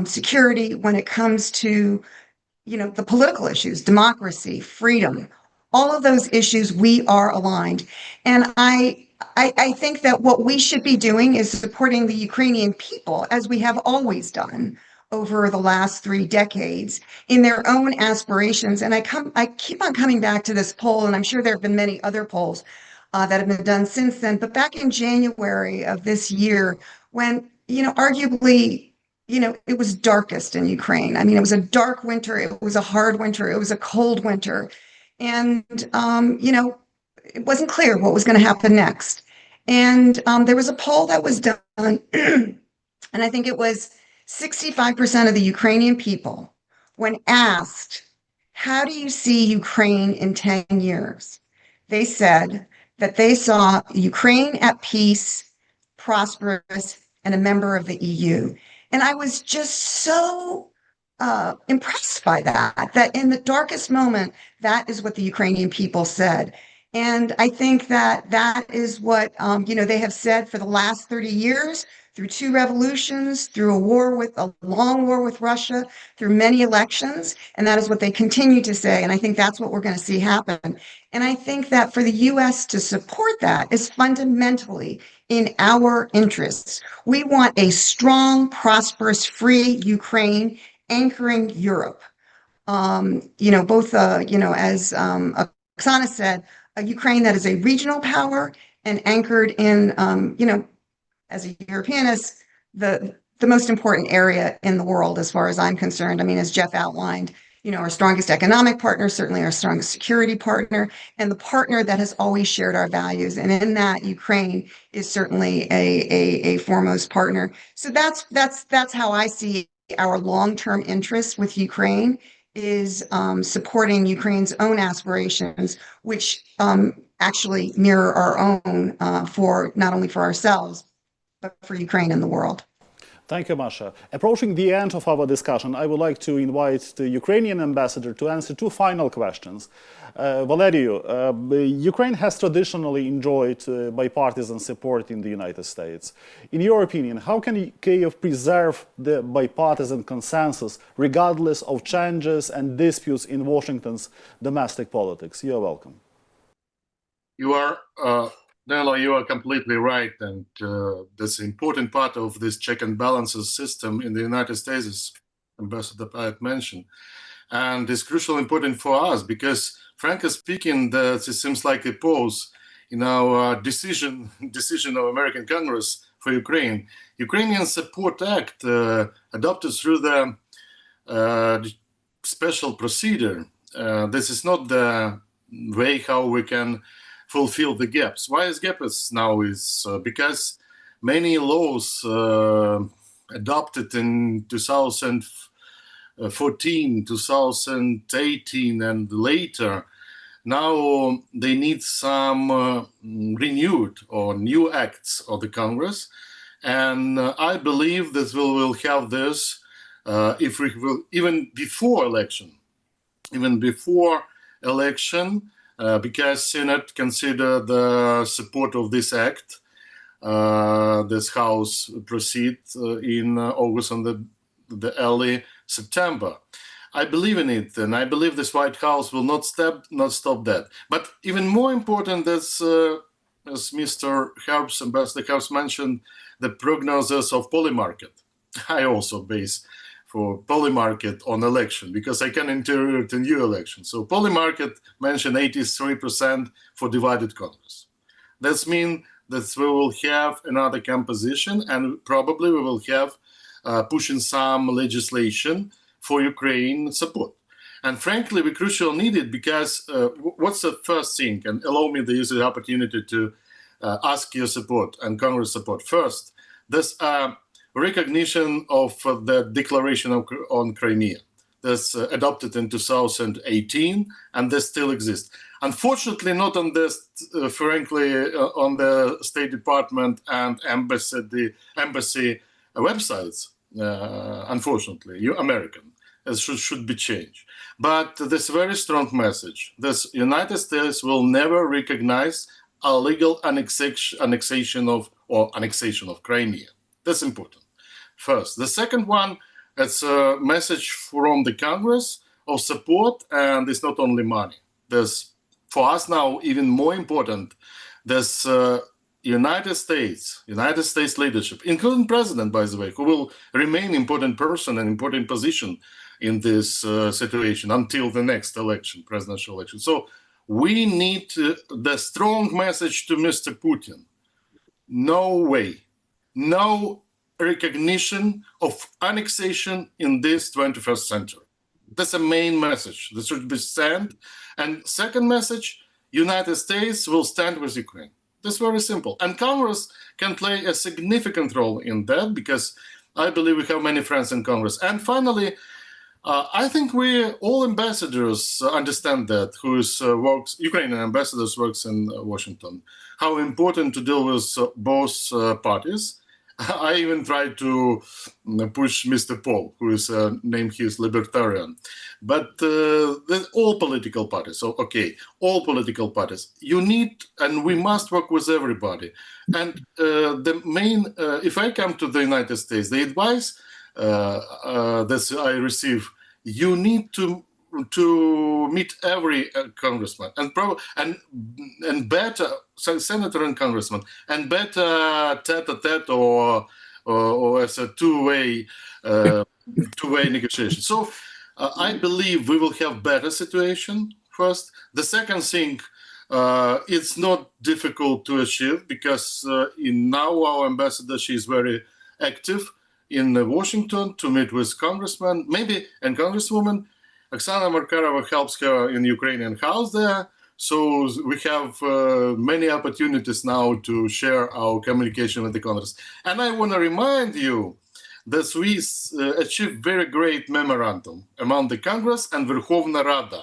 security, when it comes to the political issues, democracy, freedom, all of those issues, we are aligned. And I think that what we should be doing is supporting the Ukrainian people, as we have always done over the last 3 decades, in their own aspirations. And I keep on coming back to this poll, and I'm sure there have been many other polls that have been done since then. But back in January of this year, when, arguably, it was darkest in Ukraine. I mean, it was a dark winter. It was a hard winter. It was a cold winter. And, it wasn't clear what was going to happen next. And there was a poll that was done, and I think it was 65% of the Ukrainian people, when asked, how do you see Ukraine in 10 years? They said that they saw Ukraine at peace, prosperous, and a member of the EU. And I was just so impressed by that in the darkest moment, that is what the Ukrainian people said. And I think that is what, they have said for the last 30 years, through 2 revolutions, through a long war with Russia, through many elections. And that is what they continue to say. And I think that's what we're going to see happen. And I think that for the U.S. to support that is fundamentally in our interests. We want a strong, prosperous, free Ukraine anchoring Europe. Both, as Oksana said, a Ukraine that is a regional power and anchored in, as a Europeanist, the most important area in the world, as far as I'm concerned. I mean, as Jeff outlined, our strongest economic partner, certainly our strongest security partner, and the partner that has always shared our values. And in that, Ukraine is certainly a foremost partner. So that's how I see our long-term interest with Ukraine, is supporting Ukraine's own aspirations, which actually mirror our own for not only for ourselves, but for Ukraine and the world. Thank you, Masha. Approaching the end of our discussion, I would like to invite the Ukrainian ambassador to answer 2 final questions. Valerio, Ukraine has traditionally enjoyed bipartisan support in the United States. In your opinion, how can Kyiv preserve the bipartisan consensus regardless of changes and disputes in Washington's domestic politics? You're welcome. You are Danilo, you are completely right, and that's an important part of this check and balances system in the United States, as Ambassador Pyatt mentioned. And it's crucially important for us because, frankly speaking, it seems like a pause in our decision of American Congress for Ukraine. Ukrainian Support Act, adopted through the special procedure, this is not the way how we can fulfill the gaps. Why is gaps now? Is because many laws adopted in 2014, 2018, and later, now they need some renewed or new acts of the Congress. And I believe that we will have this if we will, even before election, because Senate consider the support of this act, this House proceed in August and the early September. I believe in it, and I believe this White House will not stop that. But even more important, as Mr. Ambassador Herbst mentioned, the prognosis of poly market. I also base for Polymarket on election, because I can enter to new election. So Polymarket mentioned 83% for divided Congress. That means that we will have another composition, and probably we will have pushing some legislation for Ukraine support. And frankly, we crucially need it because what's the first thing? And allow me to use the opportunity to ask your support and Congress support. First, this recognition of the declaration on Crimea that's adopted in 2018, and this still exists. Unfortunately, not on this, frankly, on the State Department and embassy websites, unfortunately, American. It should be changed. But this very strong message, this United States will never recognize a legal annexation of Crimea. That's important. First. The second one, it's a message from the Congress of support, and it's not only money. There's, for us now, even more important, there's United States leadership, including President, by the way, who will remain important person and important position in this situation until the next election, presidential election. So we need the strong message to Mr. Putin. No way, no recognition of annexation in this 21st century. That's the main message that should be sent. And second message, United States will stand with Ukraine. That's very simple. And Congress can play a significant role in that, because I believe we have many friends in Congress. And finally, I think all ambassadors understand that, Ukrainian ambassadors works in Washington, how important to deal with both parties. I even tried to push Mr. Paul, who is named he is libertarian. But all political parties, so okay, all political parties. You need, and we must work with everybody. And the main, if I come to the United States, the advice that I receive, you need to meet every congressman and better senator and congressman, and better tete-a-tete or as a two-way negotiation. So I believe we will have better situation first. The second thing, it's not difficult to achieve, because now our ambassador, she is very active in Washington to meet with congressmen, maybe, and congresswomen. Oksana Markarova helps her in Ukrainian house there. So we have many opportunities now to share our communication with the Congress. And I want to remind you that we achieved very great memorandum among the Congress and Verkhovna Rada.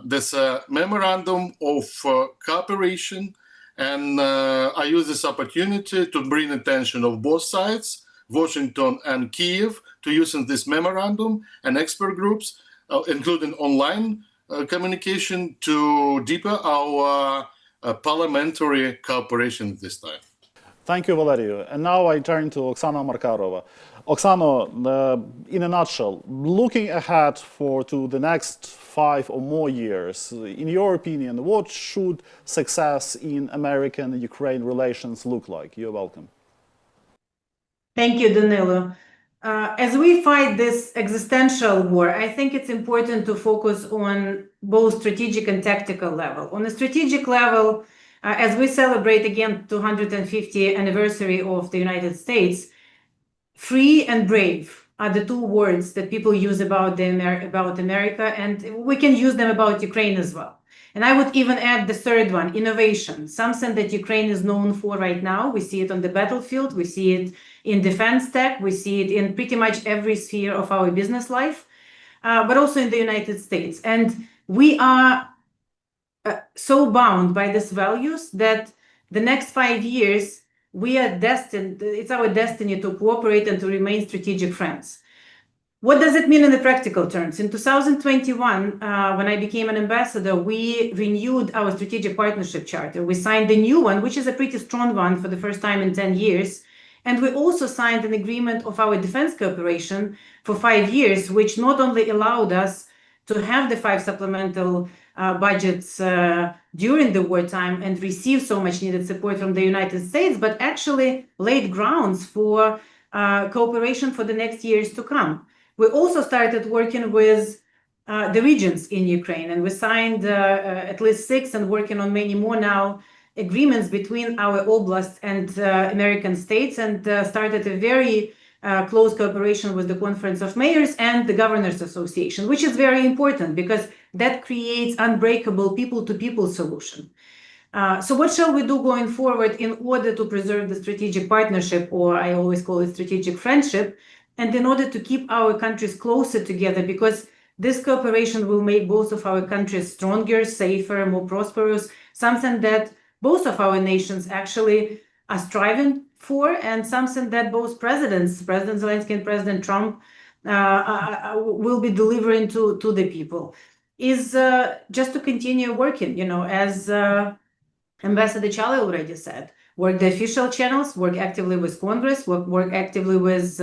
This memorandum of cooperation, and I use this opportunity to bring attention of both sides, Washington and Kyiv, to using this memorandum and expert groups, including online communication, to deepen our parliamentary cooperation this time. Thank you, Valerio. And now I turn to Oksana Markarova. Oksana, in a nutshell, looking ahead to the next 5 or more years, in your opinion, what should success in American-Ukraine relations look like? You're welcome. Thank you, Danilo. As we fight this existential war, I think it's important to focus on both strategic and tactical level. On a strategic level, as we celebrate again 250th anniversary of the United States, free and brave are the two words that people use about America, and we can use them about Ukraine as well. And I would even add the third one, innovation, something that Ukraine is known for right now. We see it on the battlefield, we see it in defense tech, we see it in pretty much every sphere of our business life, but also in the United States. And we are so bound by these values that the next 5 years, we are destined, it's our destiny to cooperate and to remain strategic friends. What does it mean in the practical terms? In 2021, when I became an ambassador, we renewed our strategic partnership charter. We signed a new one, which is a pretty strong one for the first time in 10 years. And we also signed an agreement of our defense cooperation for 5 years, which not only allowed us to have the 5 supplemental budgets during the wartime and receive so much needed support from the United States, but actually laid grounds for cooperation for the next years to come. We also started working with the regions in Ukraine, and we signed at least 6 and working on many more now agreements between our oblasts and American states, and started a very close cooperation with the Conference of Mayors and the Governors Association, which is very important because that creates unbreakable people-to-people solution. So what shall we do going forward in order to preserve the strategic partnership, or I always call it strategic friendship, and in order to keep our countries closer together, because this cooperation will make both of our countries stronger, safer, more prosperous, something that both of our nations actually are striving for, and something that both presidents, President Zelensky and President Trump, will be delivering to the people, is just to continue working, as Ambassador Chale already said, work the official channels, work actively with Congress, work actively with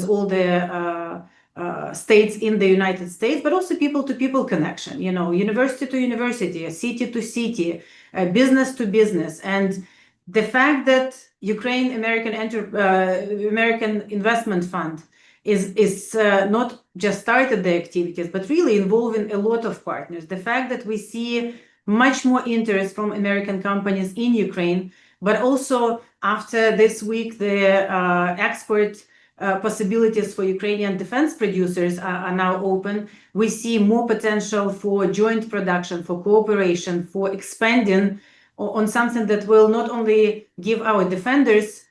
all the states in the United States, but also people-to-people connection, university to university, city to city, business to business. And the fact that Ukrainian-American Investment Fund is not just started the activities, but really involving a lot of partners. The fact that we see much more interest from American companies in Ukraine, but also after this week, the export possibilities for Ukrainian defense producers are now open. We see more potential for joint production, for cooperation, for expanding on something that will not only give our defenders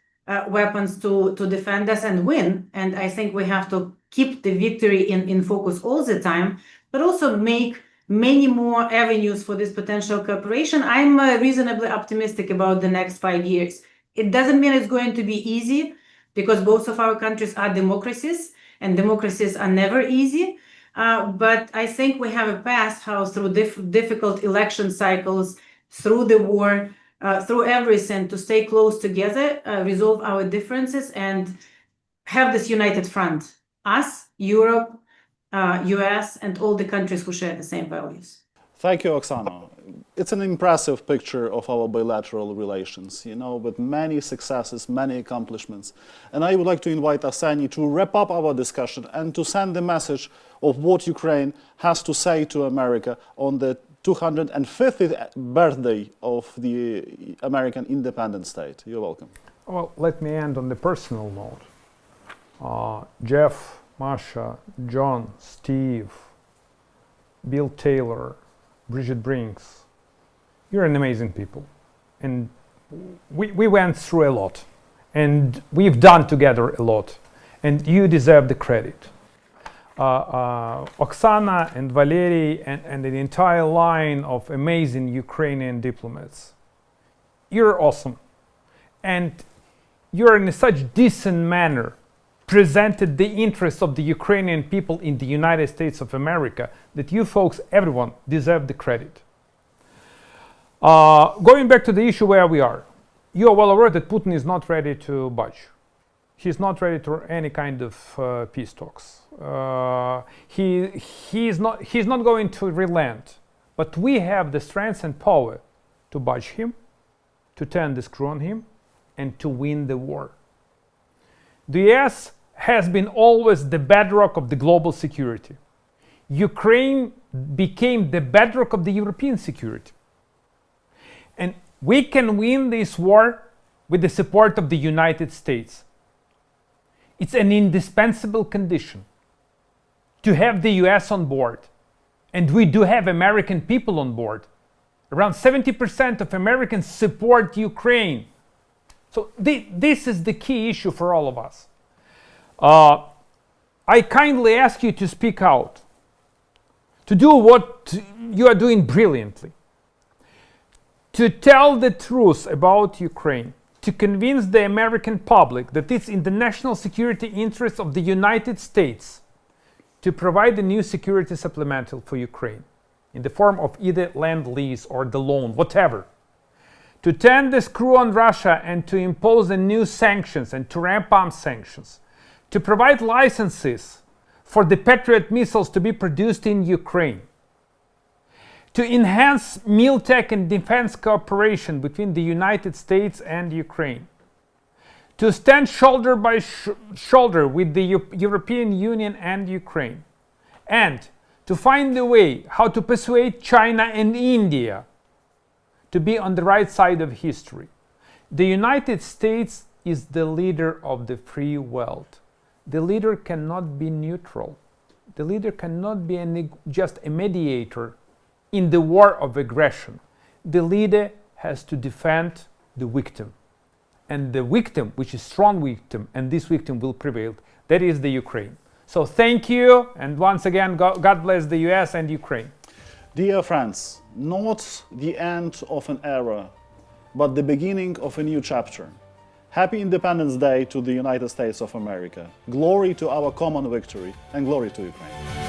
weapons to defend us and win, and I think we have to keep the victory in focus all the time, but also make many more avenues for this potential cooperation. I'm reasonably optimistic about the next 5 years. It doesn't mean it's going to be easy, because both of our countries are democracies, and democracies are never easy. But I think we have a path how through difficult election cycles, through the war, through everything, to stay close together, resolve our differences, and have this united front. Us, Europe, US, and all the countries who share the same values. Thank you, Oksana. It's an impressive picture of our bilateral relations, with many successes, many accomplishments. And I would like to invite Arseniy to wrap up our discussion and to send the message of what Ukraine has to say to America on the 250th birthday of the American independent state. You're welcome. Well, let me end on the personal note. Jeff, Masha, John, Steve, Bill Taylor, Bridget Brinks, you're an amazing people. And we went through a lot. And we've done together a lot. And you deserve the credit. Oksana and Valery and the entire line of amazing Ukrainian diplomats, you're awesome. And you're in such decent manner presented the interests of the Ukrainian people in the United States of America that you folks, everyone, deserve the credit. Going back to the issue where we are, you are well aware that Putin is not ready to budge. He's not ready to any kind of peace talks. He's not going to relent. But we have the strength and power to budge him, to turn the screw on him, and to win the war. The US has been always the bedrock of the global security. Ukraine became the bedrock of the European security. And we can win this war with the support of the United States. It's an indispensable condition to have the US on board. And we do have American people on board. Around 70% of Americans support Ukraine. So this is the key issue for all of us. I kindly ask you to speak out, to do what you are doing brilliantly, to tell the truth about Ukraine, to convince the American public that it's in the national security interest of the United States to provide a new security supplemental for Ukraine in the form of either land lease or the loan, whatever. To turn the screw on Russia and to impose the new sanctions and to ramp up sanctions. To provide licenses for the Patriot missiles to be produced in Ukraine. To enhance militech and defense cooperation between the United States and Ukraine. to stand shoulder by shoulder with the European Union and Ukraine, and to find a way how to persuade China and India to be on the right side of history. The United States is the leader of the free world. The leader cannot be neutral. The leader cannot be just a mediator in the war of aggression. The leader has to defend the victim. And the victim, which is strong victim, and this victim will prevail, that is the Ukraine. So thank you, and once again, God bless the US and Ukraine. Dear friends, not the end of an era, but the beginning of a new chapter. Happy Independence Day to the United States of America. Glory to our common victory, and glory to Ukraine.